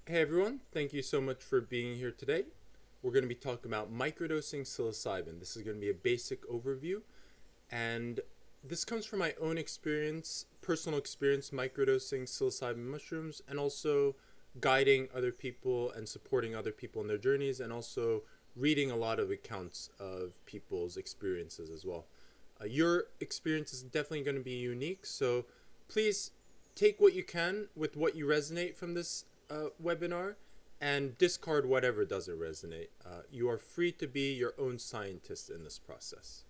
Hey everyone, thank you so much for being here today. We're going to be talking about microdosing psilocybin. This is going to be a basic overview, and this comes from my own experience, personal experience microdosing psilocybin mushrooms, and also guiding other people and supporting other people in their journeys, and also reading a lot of accounts of people's experiences as well. Your experience is definitely going to be unique, so please take what you can with what you resonate from this webinar and discard whatever doesn't resonate. You are free to be your own scientist in this process.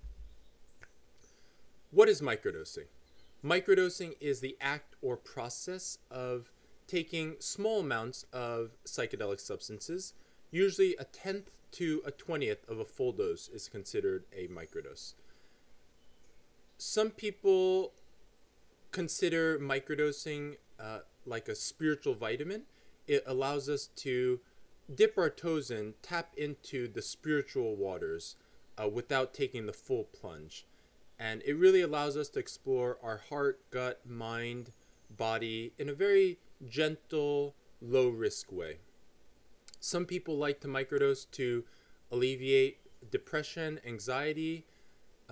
What is microdosing? Microdosing is the act or process of taking small amounts of psychedelic substances. Usually a tenth to a 20th of a full dose is considered a microdose. Some people consider microdosing like a spiritual vitamin. It allows us to dip our toes in, tap into the spiritual waters without taking the full plunge. And it really allows us to explore our heart, gut, mind, body in a very gentle, low risk way. Some people like to microdose to alleviate depression, anxiety.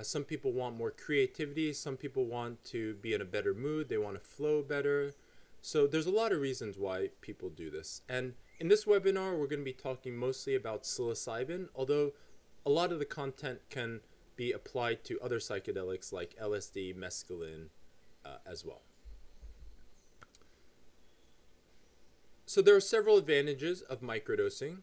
Some people want more creativity. Some people want to be in a better mood. They want to flow better. So there's a lot of reasons why people do this. And in this webinar, we're going to be talking mostly about psilocybin, although a lot of the content can be applied to other psychedelics like LSD, mescaline as well. So there are several advantages of microdosing.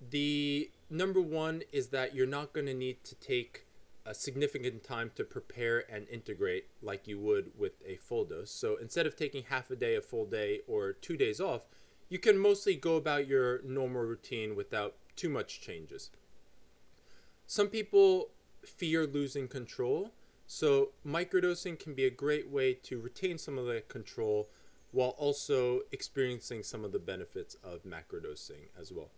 The number one is that you're not going to need to take a significant time to prepare and integrate like you would with a full dose. So instead of taking half a day, a full day, or 2 days off, you can mostly go about your normal routine without too much changes. Some people fear losing control, so microdosing can be a great way to retain some of that control while also experiencing some of the benefits of macrodosing as well.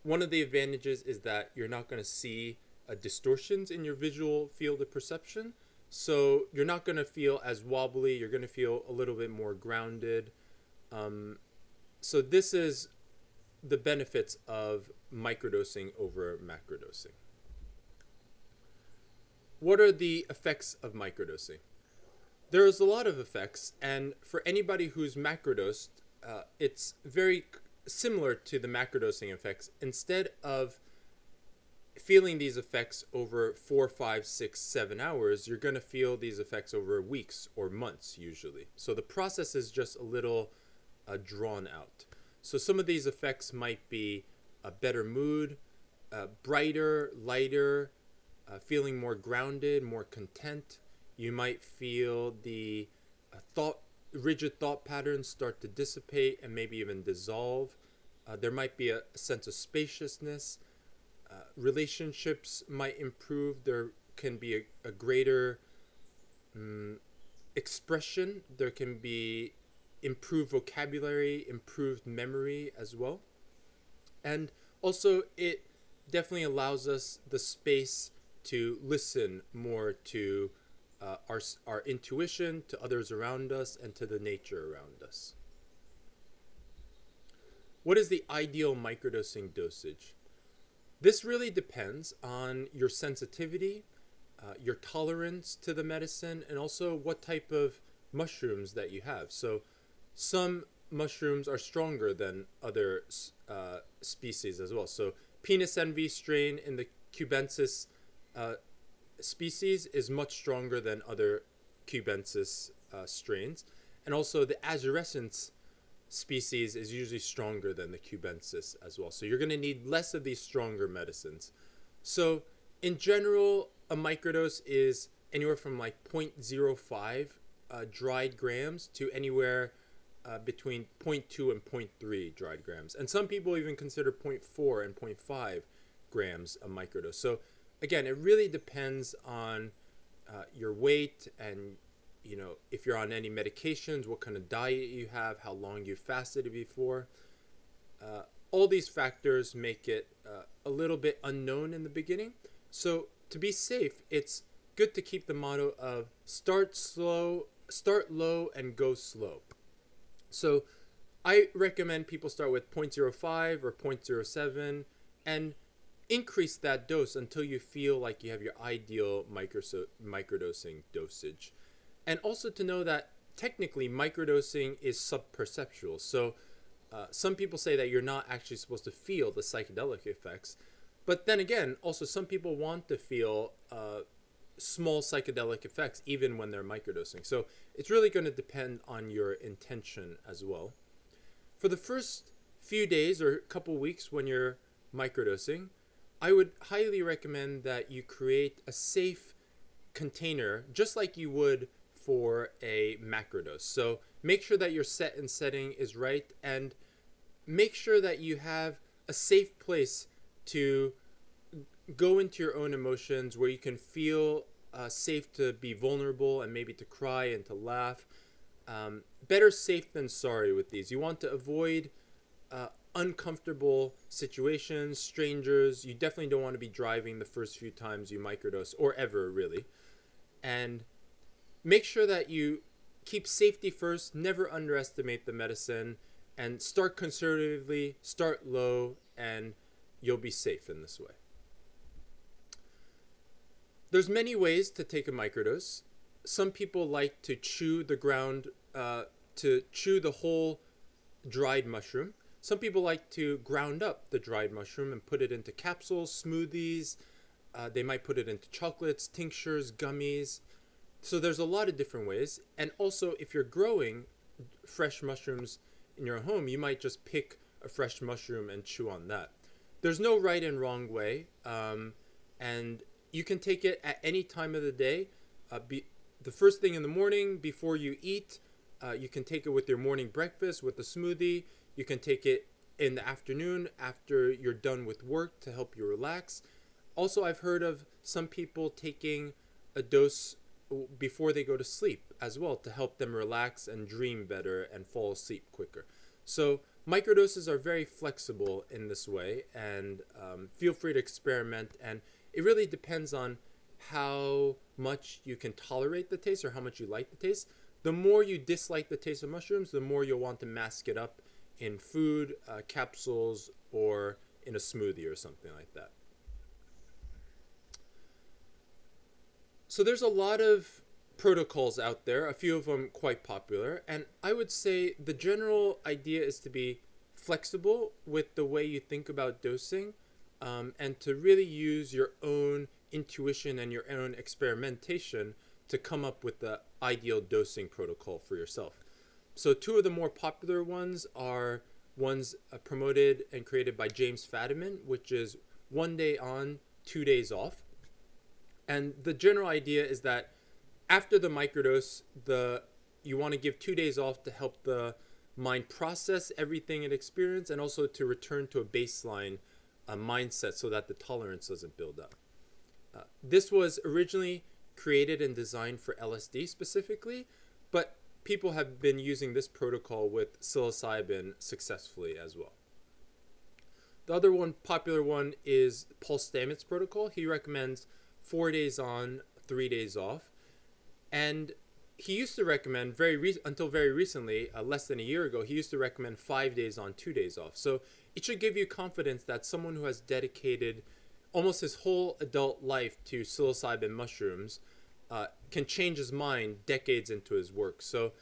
One of the advantages is that you're not going to see distortions in your visual field of perception. So you're not going to feel as wobbly. You're going to feel a little bit more grounded. So this is the benefits of microdosing over macrodosing. What are the effects of microdosing? There's a lot of effects, and for anybody who's macrodosed, it's very similar to the macrodosing effects. Instead of feeling these effects over 4, 5, 6, 7 hours, you're going to feel these effects over weeks or months usually. So the process is just a little drawn out. So some of these effects might be a better mood, brighter, lighter, feeling more grounded, more content. You might feel the rigid thought patterns start to dissipate and maybe even dissolve. There might be a sense of spaciousness. Relationships might improve. There can be a greater expression. There can be improved vocabulary, improved memory as well. And also, it definitely allows us the space to listen more to our intuition, to others around us, and to the nature around us. What is the ideal microdosing dosage? This really depends on your sensitivity, your tolerance to the medicine, and also what type of mushrooms that you have. So some mushrooms are stronger than other species as well. So penis envy strain in the cubensis species is much stronger than other cubensis strains. And also the azurescence species is usually stronger than the cubensis as well. So you're going to need less of these stronger medicines. So in general, a microdose is anywhere from like 0.05 dried grams to anywhere between zero point 0.2 and zero point 0.3 dried grams. And some people even consider 0.4 and 0.5 grams a microdose. So again, it really depends on your weight and if you're on any medications, what kind of diet you have, how long you fasted before. All these factors make it a little bit unknown in the beginning. So to be safe, it's good to keep the motto of start slow, start low, and go slow. So I recommend people start with 0.05 or 0.07 and increase that dose until you feel like you have your ideal microdosing dosage. And also to know that technically microdosing is subperceptual. So some people say that you're not actually supposed to feel the psychedelic effects. But then again, also some people want to feel small psychedelic effects even when they're microdosing. So it's really going to depend on your intention as well. For the first few days or couple weeks when you're microdosing, I would highly recommend that you create a safe container just like you would for a macrodose. So make sure that your set and setting is right, and make sure that you have a safe place to go into your own emotions where you can feel safe to be vulnerable and maybe to cry and to laugh. Better safe than sorry with these. You want to avoid uncomfortable situations, strangers. You definitely don't want to be driving the first few times you microdose, or ever really. And make sure that you keep safety first, never underestimate the medicine, and start conservatively, start low, and you'll be safe in this way. There's many ways to take a microdose. Some people like to chew the ground, to chew the whole dried mushroom. Some people like to ground up the dried mushroom and put it into capsules, smoothies. They might put it into chocolates, tinctures, gummies. So there's a lot of different ways. And also, if you're growing fresh mushrooms in your home, you might just pick a fresh mushroom and chew on that. There's no right and wrong way. And you can take it at any time of the day. The first thing in the morning before you eat. You can take it with your morning breakfast, with a smoothie. You can take it in the afternoon after you're done with work to help you relax. Also, I've heard of some people taking a dose before they go to sleep as well to help them relax and dream better and fall asleep quicker. So microdoses are very flexible in this way, and feel free to experiment. And it really depends on how much you can tolerate the taste or how much you like the taste. The more you dislike the taste of mushrooms, the more you'll want to mask it up in food, capsules, or in a smoothie or something like that. So there's a lot of protocols out there, a few of them quite popular, and I would say the general idea is to be flexible with the way you think about dosing, and to really use your own intuition and your own experimentation to come up with the ideal dosing protocol for yourself. So two of the more popular ones are ones promoted and created by James Fadiman, which is 1 day on, 2 days off. And the general idea is that after the microdose, you want to give 2 days off to help the mind process everything it experienced, and also to return to a baseline mindset so that the tolerance doesn't build up. This was originally created and designed for LSD specifically, but people have been using this protocol with psilocybin successfully as well. The other one, popular one, is Paul Stamets' protocol. He recommends 4 days on, 3 days off. And he used to recommend, until very recently, less than a year ago, he used to recommend 5 days on, 2 days off. So it should give you confidence that someone who has dedicated almost his whole adult life to psilocybin mushrooms can change his mind decades into his work. So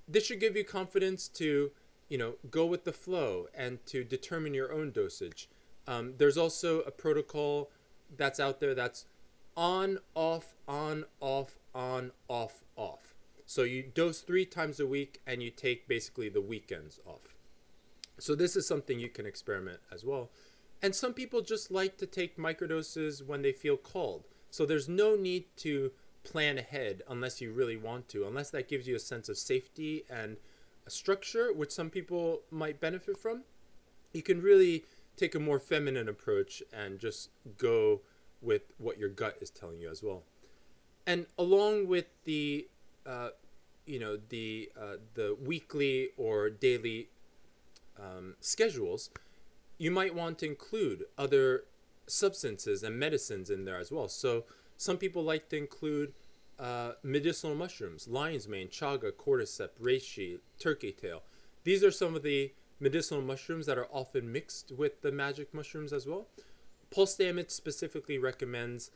this should give you confidence to, go with the flow and to determine your own dosage. There's also a protocol that's out there that's on, off, on, off, on, off, off. So you dose 3 times a week and you take basically the weekends off. So this is something you can experiment as well. And some people just like to take microdoses when they feel called. So there's no need to plan ahead unless you really want to, unless that gives you a sense of safety and a structure, which some people might benefit from. You can really take a more feminine approach and just go with what your gut is telling you as well. And along with the weekly or daily schedules, you might want to include other substances and medicines in there as well. So some people like to include medicinal mushrooms, lion's mane, chaga, cordyceps, reishi, turkey tail. these are some of the medicinal mushrooms that are often mixed with the magic mushrooms as well. Paul Stamets specifically recommends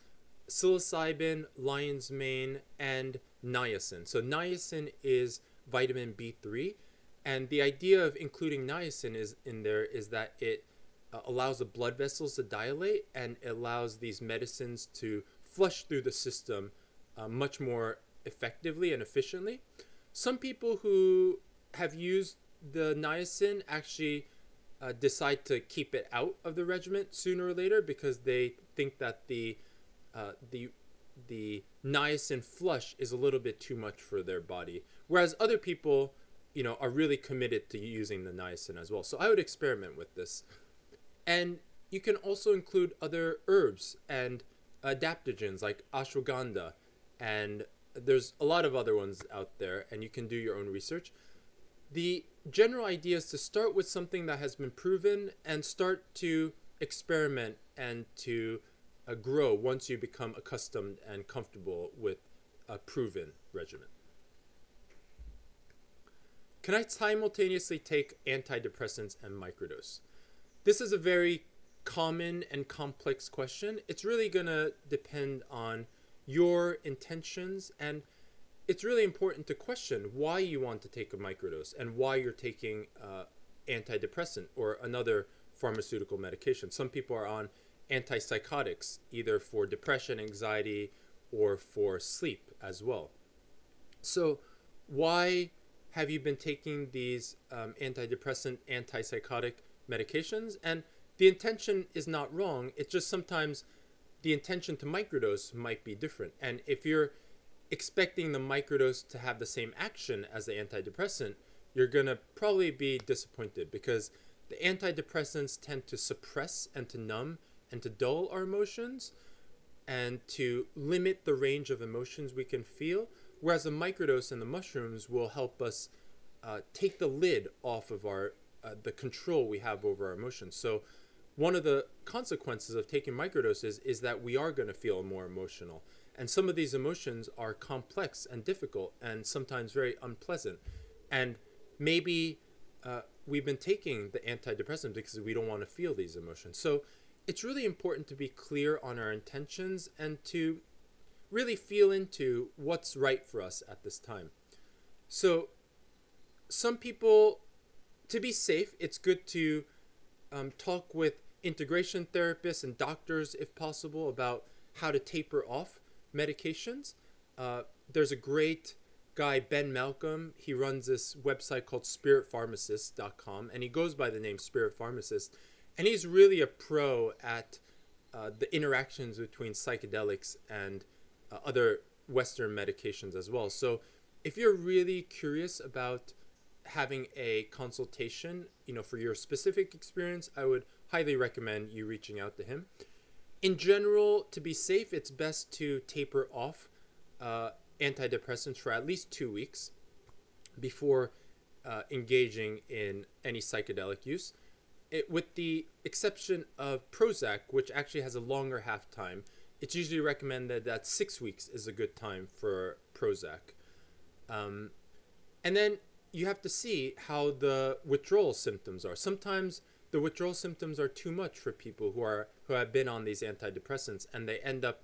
psilocybin, lion's mane, and niacin. So niacin is vitamin B3, and the idea of including niacin is in there is that it allows the blood vessels to dilate, and it allows these medicines to flush through the system much more effectively and efficiently. Some people who have used the niacin actually decide to keep it out of the regimen sooner or later because they think that the niacin flush is a little bit too much for their body, whereas other people, are really committed to using the niacin as well. So I would experiment with this. And you can also include other herbs and adaptogens like ashwagandha, and there's a lot of other ones out there, and you can do your own research. The general idea is to start with something that has been proven and start to experiment and to grow once you become accustomed and comfortable with a proven regimen. Can I simultaneously take antidepressants and microdose? This is a very common and complex question. It's really going to depend on your intentions, and it's really important to question why you want to take a microdose and why you're taking antidepressant or another pharmaceutical medication. Some people are on antipsychotics, either for depression, anxiety, or for sleep as well. So why have you been taking these antidepressant, antipsychotic medications? And the intention is not wrong. It's just sometimes the intention to microdose might be different. And if you're expecting the microdose to have the same action as the antidepressant, you're going to probably be disappointed, because the antidepressants tend to suppress and to numb and to dull our emotions and to limit the range of emotions we can feel, whereas the microdose and the mushrooms will help us take the lid off of the control we have over our emotions. So one of the consequences of taking microdoses is that we are going to feel more emotional. And some of these emotions are complex and difficult and sometimes very unpleasant. And maybe we've been taking the antidepressant because we don't want to feel these emotions. So it's really important to be clear on our intentions and to really feel into what's right for us at this time. So some people, to be safe, it's good to talk with integration therapists and doctors, if possible, about how to taper off medications. There's a great guy, Ben Malcolm. He runs this website called spiritpharmacist.com, and he goes by the name Spirit Pharmacist. And he's really a pro at the interactions between psychedelics and other Western medications as well. So if you're really curious about having a consultation, for your specific experience, I would highly recommend you reaching out to him. In general, to be safe, it's best to taper off antidepressants for at least 2 weeks before engaging in any psychedelic use. With the exception of Prozac, which actually has a longer half-time, it's usually recommended that 6 weeks is a good time for Prozac. And then you have to see how the withdrawal symptoms are. Sometimes the withdrawal symptoms are too much for people who have been on these antidepressants, and they end up,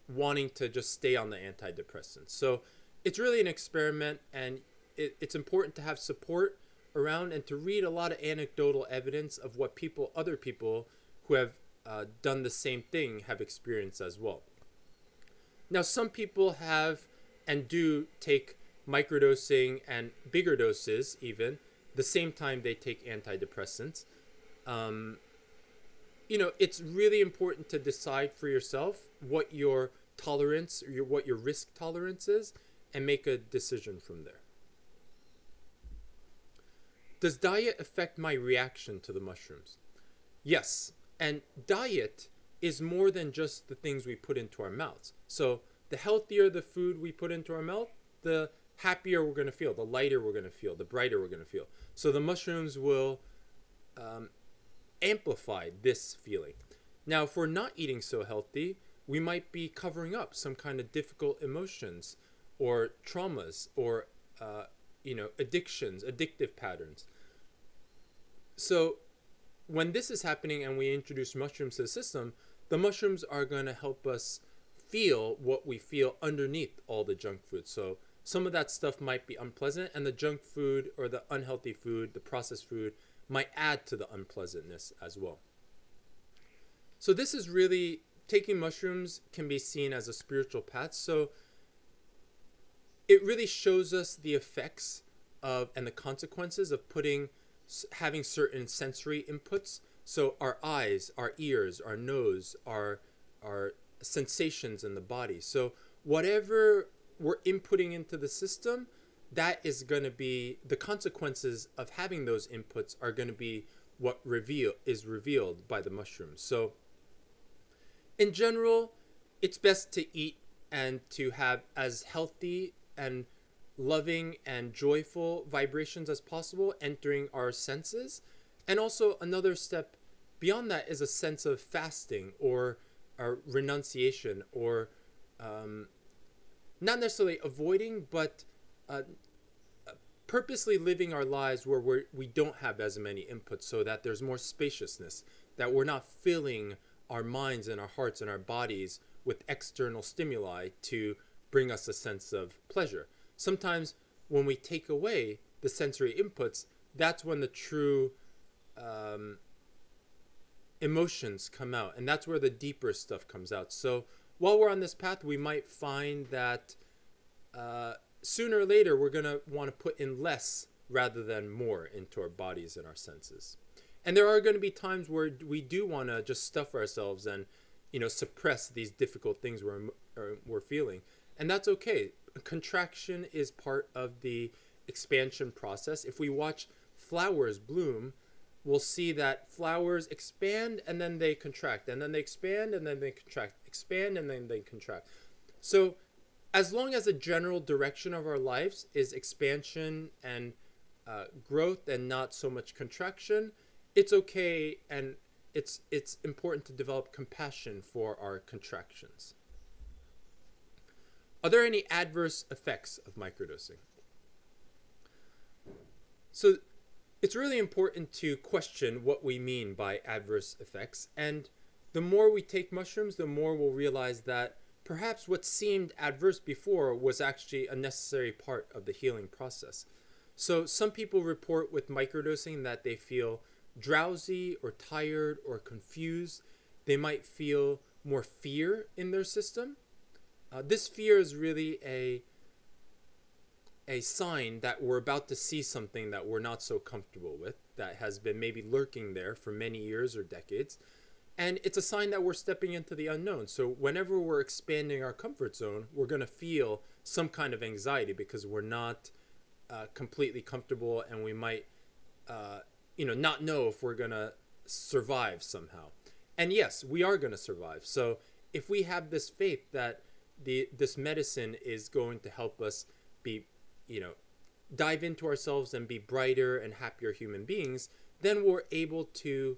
wanting to just stay on the antidepressants. So it's really an experiment, and it's important to have support around and to read a lot of anecdotal evidence of what other people who have done the same thing have experienced as well. Now, some people have and do take microdosing and bigger doses even the same time they take antidepressants. It's really important to decide for yourself what your tolerance or what your risk tolerance is, and make a decision from there. Does diet affect my reaction to the mushrooms? Yes, and diet is more than just the things we put into our mouths. So the healthier the food we put into our mouth, the happier we're going to feel, the lighter we're going to feel, the brighter we're going to feel. So the mushrooms will amplify this feeling. Now, if we're not eating so healthy, we might be covering up some kind of difficult emotions or traumas or addictions, addictive patterns. So when this is happening and we introduce mushrooms to the system, the mushrooms are going to help us feel what we feel underneath all the junk food. So some of that stuff might be unpleasant, and the junk food or the unhealthy food, the processed food, might add to the unpleasantness as well. So this is really, taking mushrooms can be seen as a spiritual path. So it really shows us the effects of and the consequences of having certain sensory inputs. So our eyes, our ears, our nose, our sensations in the body. So whatever we're inputting into the system, that is going to be the consequences of having those inputs are going to be what is revealed by the mushrooms. So in general, it's best to eat and to have as healthy and loving and joyful vibrations as possible entering our senses. And also another step beyond that is a sense of fasting or renunciation, or not necessarily avoiding, but purposely living our lives where we don't have as many inputs, so that there's more spaciousness, that we're not filling our minds and our hearts and our bodies with external stimuli to bring us a sense of pleasure. Sometimes when we take away the sensory inputs, that's when the true emotions come out, and that's where the deeper stuff comes out. So while we're on this path, we might find that sooner or later we're going to want to put in less rather than more into our bodies and our senses. And there are going to be times where we do want to just stuff ourselves and suppress these difficult things we're feeling, and that's okay. Contraction is part of the expansion process. If we watch flowers bloom, we'll see that flowers expand and then they contract, and then they expand and then they contract, expand and then they contract. So as long as the general direction of our lives is expansion and growth and not so much contraction, it's okay, and it's important to develop compassion for our contractions. Are there any adverse effects of microdosing? So it's really important to question what we mean by adverse effects, and the more we take mushrooms, the more we'll realize that perhaps what seemed adverse before was actually a necessary part of the healing process. So some people report with microdosing that they feel drowsy or tired or confused. They might feel more fear in their system. This fear is really a sign that we're about to see something that we're not so comfortable with, that has been maybe lurking there for many years or decades. And it's a sign that we're stepping into the unknown. So whenever we're expanding our comfort zone, we're going to feel some kind of anxiety because we're not completely comfortable, and we might not know if we're going to survive somehow. And yes, we are going to survive. So if we have this faith that this medicine is going to help us be, dive into ourselves and be brighter and happier human beings, then we're able to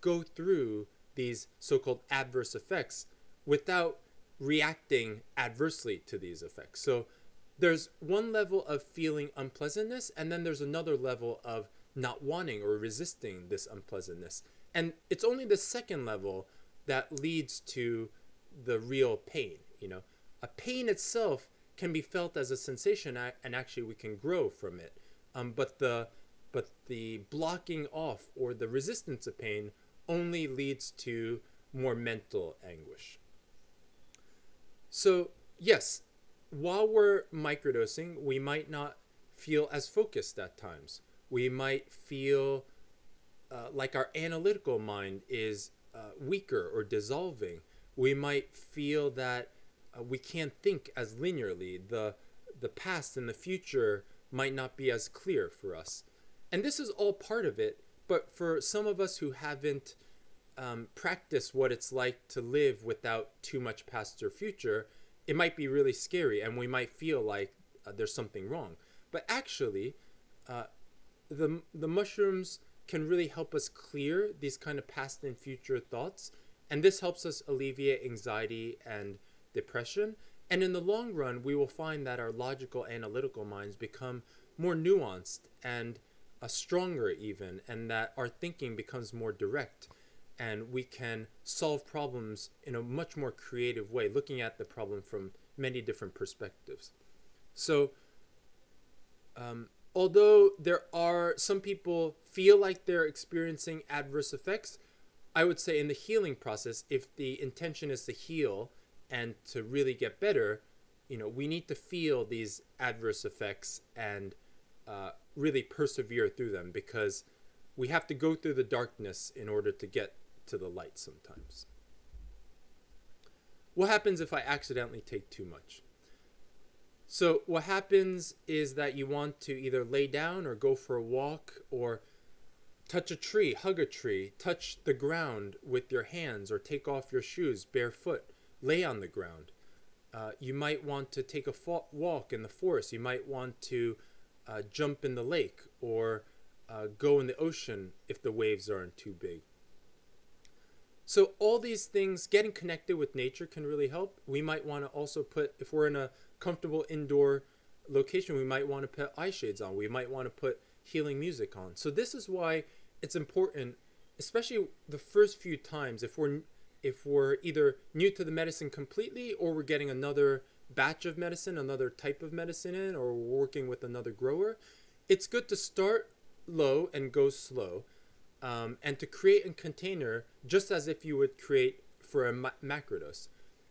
go through these so-called adverse effects without reacting adversely to these effects. So there's one level of feeling unpleasantness, and then there's another level of not wanting or resisting this unpleasantness. And it's only the second level that leads to the real pain. A pain itself can be felt as a sensation, and actually we can grow from it. But the blocking off or the resistance of pain only leads to more mental anguish. So yes, while we're microdosing, we might not feel as focused at times. We might feel like our analytical mind is weaker or dissolving. We might feel that we can't think as linearly. The past and the future might not be as clear for us. And this is all part of it, but for some of us who haven't practiced what it's like to live without too much past or future, it might be really scary, and we might feel like there's something wrong. But actually, the mushrooms can really help us clear these kind of past and future thoughts, and this helps us alleviate anxiety and depression. And in the long run, we will find that our logical, analytical minds become more nuanced and stronger even, and that our thinking becomes more direct, and we can solve problems in a much more creative way, looking at the problem from many different perspectives. So although there are some people feel like they're experiencing adverse effects, I would say in the healing process, if the intention is to heal and to really get better, we need to feel these adverse effects and really persevere through them, because we have to go through the darkness in order to get to the light sometimes. What happens if I accidentally take too much? So what happens is that you want to either lay down or go for a walk or touch a tree, hug a tree, touch the ground with your hands, or take off your shoes barefoot, lay on the ground. You might want to take a walk in the forest. You might want to jump in the lake, or go in the ocean if the waves aren't too big. So all these things, getting connected with nature can really help. We might want to also put, if we're in a comfortable indoor location, we might want to put eye shades on. We might want to put healing music on. So this is why it's important, especially the first few times, if we're either new to the medicine completely, or we're getting another batch of medicine, another type of medicine in, or we're working with another grower, it's good to start low and go slow, and to create a container just as if you would create for a macrodose.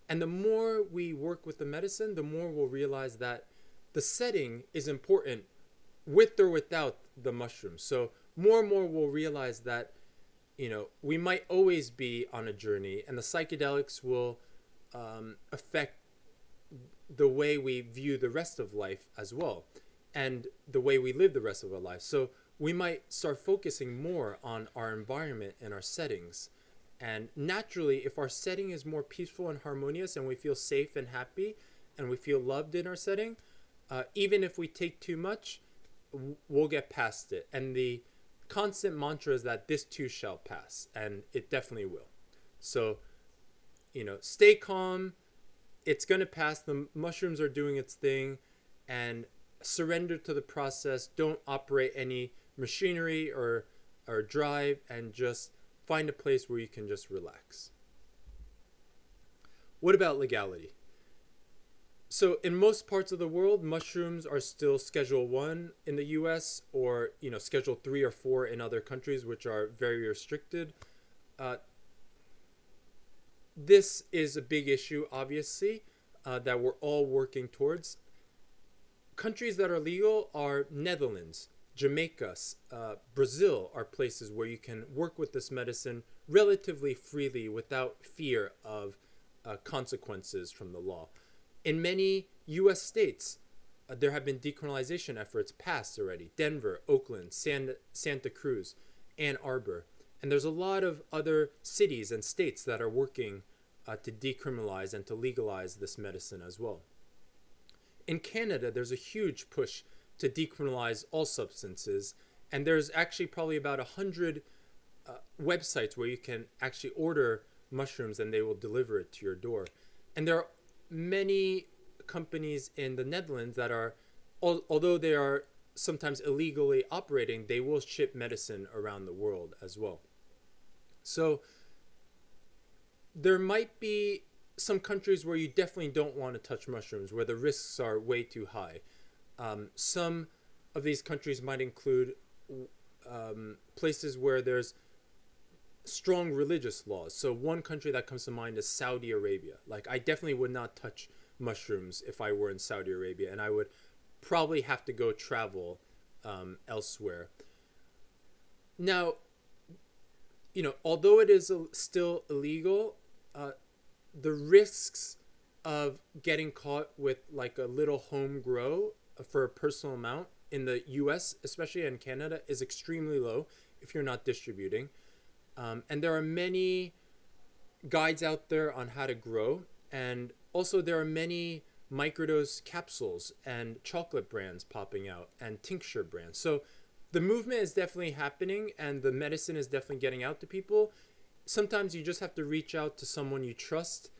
And the more we work with the medicine, the more we'll realize that the setting is important with or without the mushrooms. So more and more we'll realize that, we might always be on a journey, and the psychedelics will affect the way we view the rest of life as well, and the way we live the rest of our life. So we might start focusing more on our environment and our settings. And naturally, if our setting is more peaceful and harmonious, and we feel safe and happy, and we feel loved in our setting, even if we take too much, we'll get past it. And the constant mantra is that this too shall pass, and it definitely will. So, stay calm. It's going to pass. The mushrooms are doing its thing, and surrender to the process. Don't operate any machinery or drive, and just find a place where you can just relax. What about legality? So in most parts of the world, mushrooms are still Schedule 1 in the US, or Schedule 3 or 4 in other countries, which are very restricted. This is a big issue, obviously, that we're all working towards. Countries that are legal are Netherlands, Jamaica, Brazil are places where you can work with this medicine relatively freely without fear of consequences from the law. In many U.S. states, there have been decriminalization efforts passed already. Denver, Oakland, Santa Cruz, Ann Arbor. And there's a lot of other cities and states that are working to decriminalize and to legalize this medicine as well. In Canada, there's a huge push to decriminalize all substances, and there's actually probably about 100 websites where you can actually order mushrooms and they will deliver it to your door. And there are many companies in the Netherlands that are, although they are sometimes illegally operating, they will ship medicine around the world as well. So there might be some countries where you definitely don't want to touch mushrooms, where the risks are way too high. Some of these countries might include places where there's strong religious laws. So one country that comes to mind is Saudi Arabia. Like, I definitely would not touch mushrooms if I were in Saudi Arabia, and I would probably have to go travel elsewhere. Now, although it is still illegal, the risks of getting caught with like a little home grow for a personal amount in the US, especially in Canada, is extremely low if you're not distributing. And there are many guides out there on how to grow. And also there are many microdose capsules and chocolate brands popping out and tincture brands. So the movement is definitely happening, and the medicine is definitely getting out to people. Sometimes you just have to reach out to someone you trust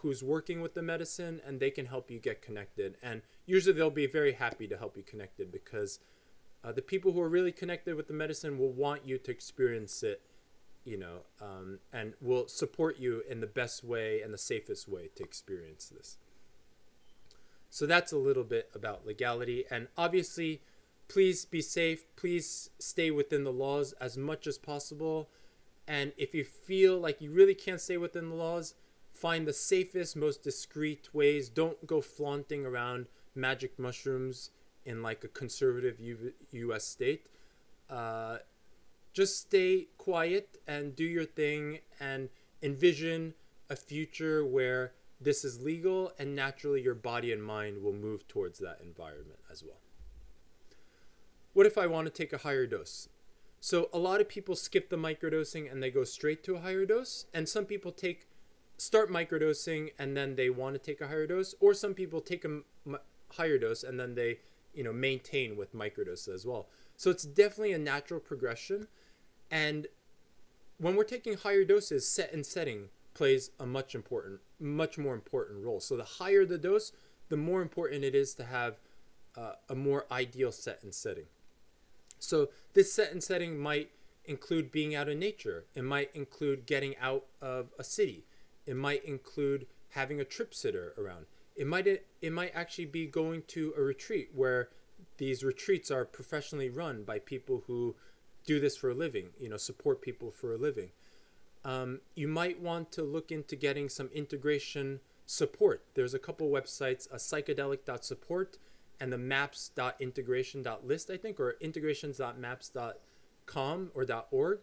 who's working with the medicine, and they can help you get connected. And usually they'll be very happy to help you connected, because The people who are really connected with the medicine will want you to experience it, and will support you in the best way and the safest way to experience this. So that's a little bit about legality. And obviously, please be safe. Please stay within the laws as much as possible. And if you feel like you really can't stay within the laws, find the safest, most discreet ways. Don't go flaunting around magic mushrooms in like a conservative U.S. state. Just stay quiet and do your thing and envision a future where this is legal, and naturally your body and mind will move towards that environment as well. What if I want to take a higher dose? So a lot of people skip the microdosing and they go straight to a higher dose, and some people start microdosing and then they want to take a higher dose, or some people take a higher dose and then they maintain with microdose as well. So it's definitely a natural progression. And when we're taking higher doses, set and setting plays a much more important role. So the higher the dose, the more important it is to have a more ideal set and setting. So this set and setting might include being out in nature. It might include getting out of a city. It might include having a trip sitter around. It might actually be going to a retreat, where these retreats are professionally run by people who do this for a living, support people for a living. You might want to look into getting some integration support. There's a couple websites, psychedelic.support and the maps.integration.list, I think, or integrations.maps.com or .org.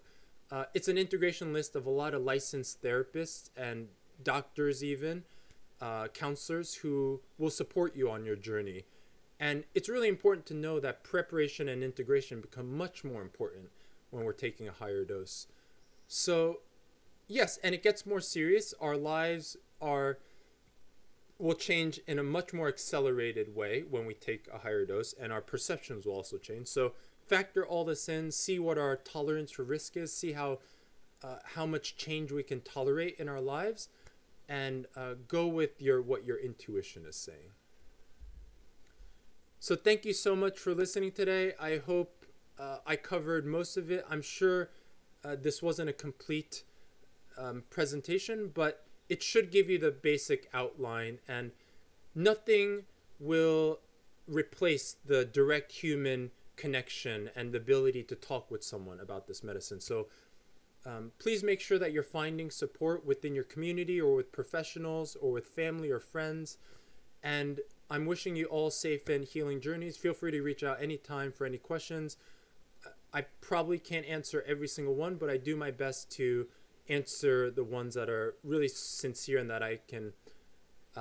It's an integration list of a lot of licensed therapists and doctors, even counselors, who will support you on your journey. And it's really important to know that preparation and integration become much more important when we're taking a higher dose. So yes, and it gets more serious. Our lives will change in a much more accelerated way when we take a higher dose, and our perceptions will also change. So factor all this in, see what our tolerance for risk is, see how much change we can tolerate in our lives, and go with what your intuition is saying. So thank you so much for listening today. I hope I covered most of it. I'm sure this wasn't a complete presentation, but it should give you the basic outline, and nothing will replace the direct human connection and the ability to talk with someone about this medicine. So please make sure that you're finding support within your community or with professionals or with family or friends. And I'm wishing you all safe and healing journeys. Feel free to reach out anytime for any questions. I probably can't answer every single one, but I do my best to answer the ones that are really sincere and that I can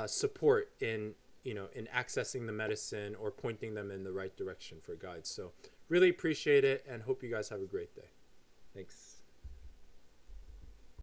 support in accessing the medicine or pointing them in the right direction for guides. So really appreciate it, and hope you guys have a great day. Thanks.